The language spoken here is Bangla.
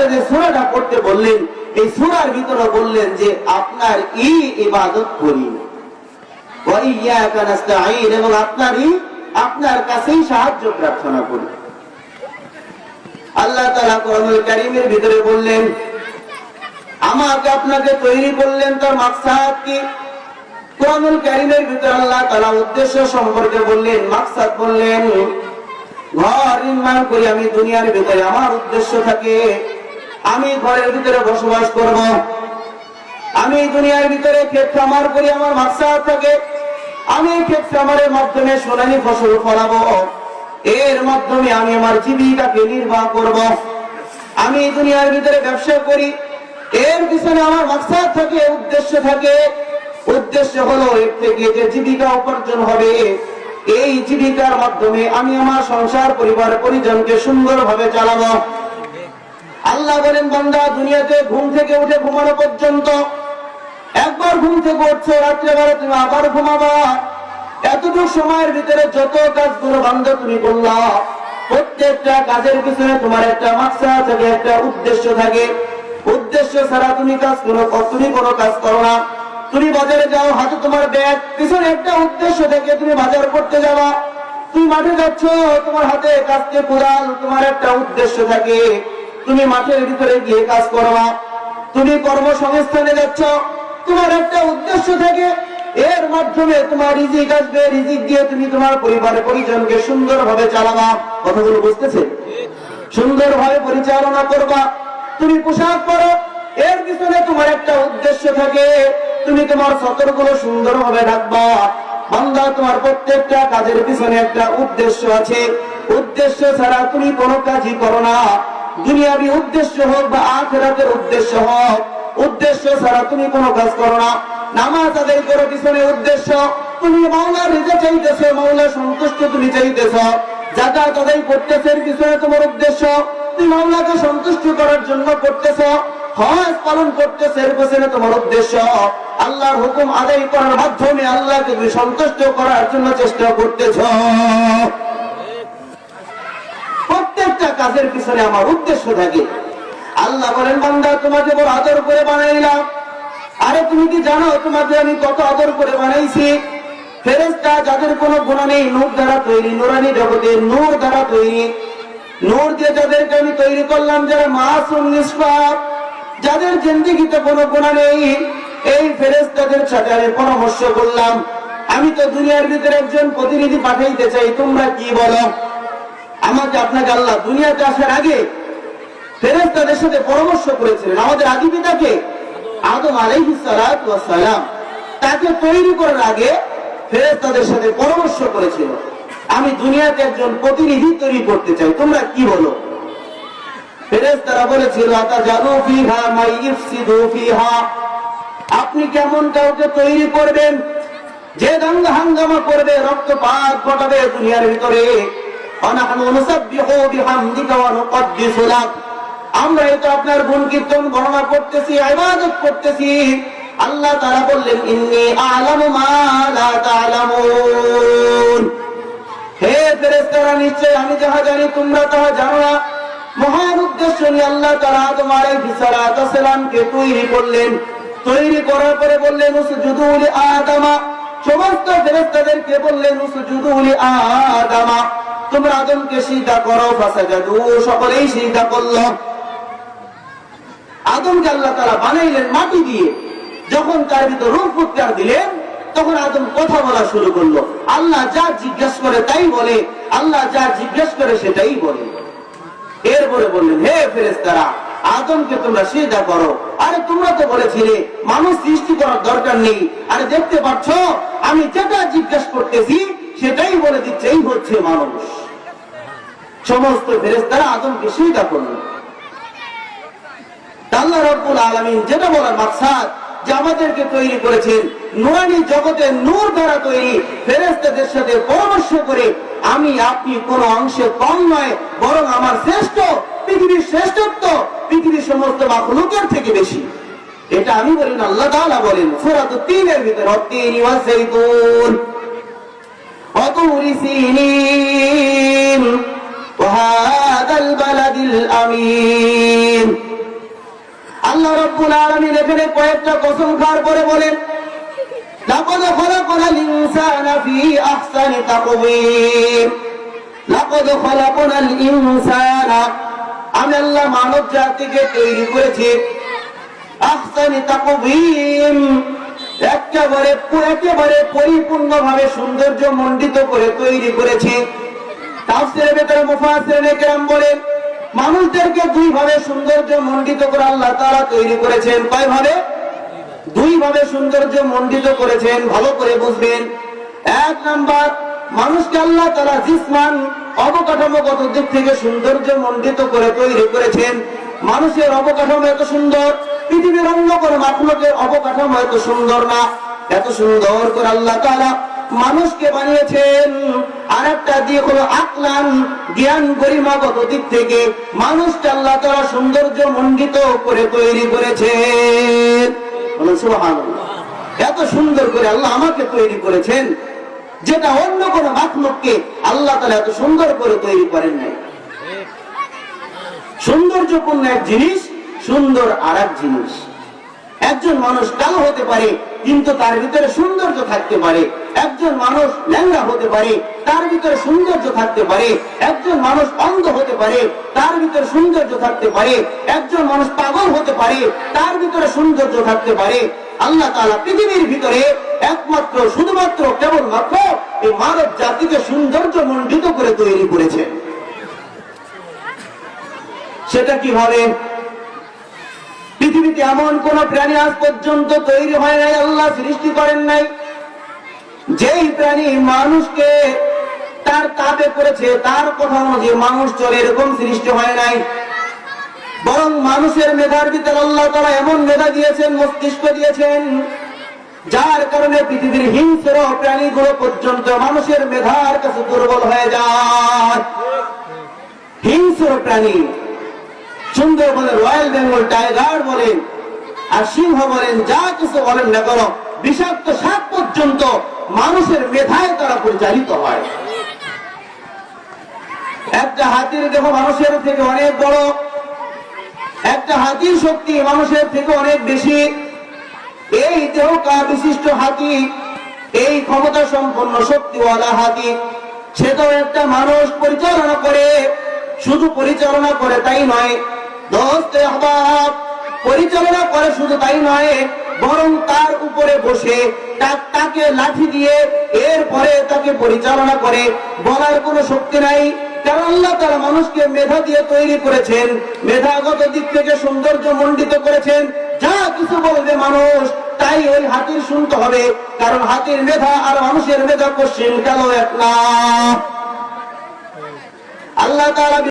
করে যে সূরাটা পড়তে বললেন, এই সূরার ভিতরে বললেন যে আপনার ইবাদত করি, ওয়া ইয়্যাকা নাস্তাঈন, এবং আপনার কাছেই সাহায্য প্রার্থনা করি। আল্লাহ তাআলা কোরআনুল কারীমের ভিতরে বললেন, আমাকে আপনাকে তৈরি করলেন, তার মাকসাদ কি? কোরআনুল কারীমের ভিতরে আল্লাহ তাআলা উদ্দেশ্য সম্পর্কে বললেন, মাকসাদ বললেন, ঘর নির্মাণ করি আমি দুনিয়ার ভিতরে, আমার উদ্দেশ্য থাকে আমি ঘরের ভিতরে বসবাস করব। আমি দুনিয়ার ভিতরে ক্ষেত খামার করি, আমার মাকসাদ থাকে আমি ক্ষেত খামারের মাধ্যমে সোনালী ফসল ফলাবো, এর মাধ্যমে আমি আমার জীবিকাকে নির্বাহ করব। আমি দুনিয়ার ভিতরে ব্যবসা করি, এর পিছনে আমার মাকসাদ থাকে, উদ্দেশ্য থাকে। উদ্দেশ্য হলো এর থেকে যে জীবিকা উপার্জন হবে, এই জীবিকার মাধ্যমে আমি আমার সংসার পরিবার পরিজনকে সুন্দরভাবে চালাবো। আল্লাহ বলেন, বান্দা দুনিয়াতে ঘুম থেকে উঠে ঘুমানো পর্যন্ত, একবার ঘুম থেকে উঠছো রাত্রেবেলা তুমি আবার ঘুমাবা, এতটুকু সময়ের ভিতরে যত কাজগুলো বান্দা তুমি করলা, প্রত্যেকটা কাজের পিছনে তোমার একটা মাকসাদ থাকে, একটা উদ্দেশ্য থাকে। উদ্দেশ্য ছাড়া তুমি কোনো কাজ করো না। তুমি বাজারে যাও, হাতে তোমার ব্যাগ, পিছনে একটা উদ্দেশ্য থেকে তুমি বাজার করতে যাবা। তুমি মাঠে যাচ্ছ, তোমার হাতে কাস্তে কোদাল, তোমার একটা উদ্দেশ্য থাকে, তুমি মাঠের ভিতরে গিয়ে কাজ করবা। তুমি কর্মসংস্থানে যাচ্ছ, তোমার একটা উদ্দেশ্য থাকে, এর মাধ্যমে তোমার রিজিক আসবে, রিজিক দিয়ে তুমি তোমার পরিবার পরিজনকে সুন্দরভাবে চালাবা। কথাগুলো বুঝতেছে? সুন্দরভাবে পরিচালনা করবা। তুমি পোশাক পরো, এর পিছনে তোমার একটা উদ্দেশ্য থাকে, তুমি তোমার সতরগুলো সুন্দরভাবে রাখবা। বান্দা তোমার প্রত্যেকটা কাজের পিছনে একটা উদ্দেশ্য আছে। উদ্দেশ্য ছাড়া তুমি কোনো কাজই করো না। দুনিয়াবি উদ্দেশ্য হোক বা আখিরাতের উদ্দেশ্য হোক, উদ্দেশ্য ছাড়া তুমি কোনো কাজ করো না। নামাজ আদায় করো, পিছনে উদ্দেশ্য, তুমি মাওলার রিজা চাইতেছো, মাওলার সন্তুষ্ট তুমি চাইতেছো। যাকাত আদায় করতেছো, এর পিছনে তোমার উদ্দেশ্য, তুমি মাওলাকে সন্তুষ্ট করার জন্য করতেছো। হজ পালন করতেছো, এর পিছনে তোমার উদ্দেশ্য, আল্লাহর হুকুম আদায় করার মাধ্যমে আল্লাহকে তুমি সন্তুষ্ট করার জন্য চেষ্টা করতেছো। প্রত্যেকটা কাজের পিছনে আমার উদ্দেশ্য থাকে। আল্লাহ বলেন, বান্দা তোমাকে বড় আদর করে বানাইলাম। আরে তুমি কি জানো তোমাকে আমি কত আদর করে বানাইছি? ফেরেশতা যাদের কোনো গুনাহ নেই, নূর দ্বারা তৈরি, নূরানি জগতে নূর দ্বারা তৈরি, নূর দিয়ে যাদেরকে আমি তৈরি করলাম, যারা মাসুম নিষ্পাপ, যাদের জিন্দেগিতে কোনো গুনাহ নেই, এই ফেরেশতাদের সাথে আমি পরামর্শ করলাম, আমি তো দুনিয়ার ভিতরে একজন প্রতিনিধি পাঠাইতে চাই, তোমরা কি বলো? আমাকে আপনাকে আল্লাহ দুনিয়াতে আসার আগে ফেরেশতাদের সাথে পরামর্শ করেছিলেন। আমাদের আদি পিতাকে আদম আলাইহিস সালাতু ওয়াস সালাম, তাকে তৈরি করার আগে ফেরেশতাদের সাথে পরামর্শ করেছিল, আমি দুনিয়াতে একজন প্রতিনিধি তৈরি করতে চাই, তোমরা কি বলো? ফেরেশতারা বলেছিল, আতাজালু ফিহা মাইয়ুফসিদু ফিহা, আপনি কেমন কাউকে তৈরি করবেন যে দাঙ্গা হাঙ্গামা করবে, রক্তপাত ঘটাবে দুনিয়ার ভিতরে? ওয়ানাহনু নুসাব্বিহু বিহামদিকা ওয়া নুকদ্দিসু লাক, আমরা এটা আপনার গুণ কীর্তন বর্ণনা করতেছি, ইবাদত করতেছি। আল্লাহ তাআলা বললেন, ইন্নী আ'লামু মা লা তা'লামুন, হে ফেরেশতারা নিশ্চয় আমি যাহা জানি তোমরা তাহা জানো না। মহান উদ্দেশ্য নিয়ে আল্লাহ তাআলা আদম আলাইহিস সালামকে তৈরি করলেন। তৈরি করার পরে বললেন, উসজুদু লি আদামা, সমস্ত ফেরেশতাদেরকে বললেন, উসজুদু লি আদামা, তোমরা আদমকে সিজদা করো। ফাসাজাদু, সকলেই সিজদা করলো। আদমকে আল্লাহ তাআলা বানাইলেন মাটি দিয়ে। যখন তার ভিতর রূহ ফুৎকার দিলেন, তখন আদম কথা বলা শুরু করলো। আল্লাহ যা জিজ্ঞেস করে তাই বলে, আল্লাহ যা জিজ্ঞেস করে সেটাই বলে। এরপরে বললেন, হে ফেরেশতারা, আদমকে তোমরা সিজদা করো। আরে তোমরা তো বলেছিলে মানুষ সৃষ্টি করার দরকার নেই। আরে দেখতে পাচ্ছ আমি যেটা জিজ্ঞেস করতেছি সেটাই বলে দিচ্ছে, এই হচ্ছে মানুষ। সমস্ত ফেরেশতারা আদমকে সিজদা করলেন। আল্লাহ রাব্বুল আলামিন যেটা বলার মাকসাদ, যে আমাদেরকে তৈরি করেছেন নূরানি জগতে, নূর দ্বারা তৈরি, ফেরেশতাদের সাথে পরামর্শ করে আমি আপনি কোন অংশে কম নয়, বরং আমার শ্রেষ্ঠ, পৃথিবীর শ্রেষ্ঠত্ব পৃথিবীর সমস্ত মাখলুকের থেকে বেশি। এটা আমি বলি না, আল্লাহ তাআলা বলেন সূরা ৩ এর ভিতরে, ওয়াত-তিনি ওয়াজ-যাইতুন ওয়া তুরি সিনিন ওয়া হাদাল বালাদিল আমিন, আল্লাহ রাব্বুল আলামিন এখানে কয়েকটা কসম খাওয়ার পরে বলেন, লাকাদ খলাকনাল ইনসানা ফি আহসানি তাকওয়িম। লাকাদ খলাকনাল ইনসানা, আমি আল্লাহ মানব জাতিকে তৈরি করেছি আহসানি তাকওয়িম, একেবারে পরিপূর্ণভাবে সৌন্দর্য মণ্ডিত করে তৈরি করেছি। তাফসীরের ভিতরে মুফাসসিরিনে কেরাম বলেন, মানুষদেরকে দুই ভাবে সৌন্দর্য মণ্ডিত করে আল্লাহ তাআলা তৈরি করেছেন। কয় ভাবে? দুই ভাবে সৌন্দর্য মণ্ডিত করেছেন, ভালো করে বুঝবেন। এক নাম্বার, মানুষকে আল্লাহ তাআলা জিসমান অবকাঠামোগত দিক থেকে সৌন্দর্য মণ্ডিত করে তৈরি করেছেন। মানুষের অবকাঠামো এত সুন্দর, পৃথিবীর অন্য কোনো মাখলুকের অবকাঠামো এত সুন্দর না। এত সুন্দর করে আল্লাহ তাআলা মানুষকে বানিয়েছেন। আর একটা দিক হলো আকলান, জ্ঞান গরিমাগত দিক থেকে মানুষকে আল্লাহ তাআলা সৌন্দর্য মণ্ডিত করে তৈরি করেছেন। বলুন সুবহানাল্লাহ। এত সুন্দর করে আল্লাহ আমাকে তৈরি করেছেন, যেটা অন্য কোন মাখলুককে আল্লাহ তাআলা এত সুন্দর করে তৈরি করেন নাই। সৌন্দর্যপূর্ণ এক জিনিস, সুন্দর আর এক জিনিস। একজন মানুষ কালো হতে পারে কিন্তু তার ভিতরে সৌন্দর্য থাকতে পারে। একজন মানুষ ল্যাংড়া হতে পারে, তার ভিতরে সৌন্দর্য থাকতে পারে। একজন মানুষ অন্ধ হতে পারে, তার ভিতরে সৌন্দর্য থাকতে পারে। একজন মানুষ পাগল হতে পারে, তার ভিতরে সৌন্দর্য থাকতে পারে। আল্লাহ তাআলা পৃথিবীর ভিতরে একমাত্র শুধুমাত্র কেবলমাত্র এই মানব জাতিকে সৌন্দর্য মণ্ডিত করে তৈরি করেছেন। সেটা কিভাবে? পৃথিবীতে এমন কোন প্রাণী আজ পর্যন্ত তৈরি হয় নাই, আল্লাহ সৃষ্টি করেন নাই, যেই প্রাণী মানুষকে তার তাবে করেছে, তার কথা অনুযায়ী মানুষ চলে, এরকম সৃষ্টি হয় নাই। বরং মানুষের মেধার ভিতরে আল্লাহ তাআলা এমন মেধা দিয়েছেন, মস্তিষ্ক দিয়েছেন, যার কারণে পৃথিবীর হিংস্র প্রাণীগুলো পর্যন্ত মানুষের মেধার কাছে দুর্বল হয়ে যায়। হিংস্র প্রাণী, সুন্দরবনের রয়্যাল বেঙ্গল টাইগার বলেন আর সিংহ বলেন, যা কিছু বলেন না কেন, বিষাক্ত সাপ পর্যন্ত মানুষের মেধায় তারা পরিচালিত হয়। একটা হাতির দেহ মানুষের থেকে অনেক বড়, একটা হাতির শক্তি মানুষের থেকে অনেক বেশি। এই দেহকা বিশিষ্ট হাতি, এই ক্ষমতা সম্পন্ন শক্তিওয়ালা হাতি, সেটাও একটা মানুষ পরিচালনা করে। শুধু পরিচালনা করে তাই নয় দোস্ত আহবাব, পরিচালনা করে শুধু তাই নয়, বরং তার উপরে বসে তাকে লাঠি দিয়ে এরপরে তাকে পরিচালনা করে। বলার কোনো শক্তি নাই, কারণ আল্লাহ তাআলা মানুষকে মেধা দিয়ে তৈরি করেছেন, মেধাগত দিক থেকে সৌন্দর্য মণ্ডিত করেছেন। যা কিছু বলবে মানুষ তাই ওই হাতির শুনতে হবে, কারণ হাতির মেধা আর মানুষের মেধা কোশ্চিন কালো এক না। আল্লাহ তাআলা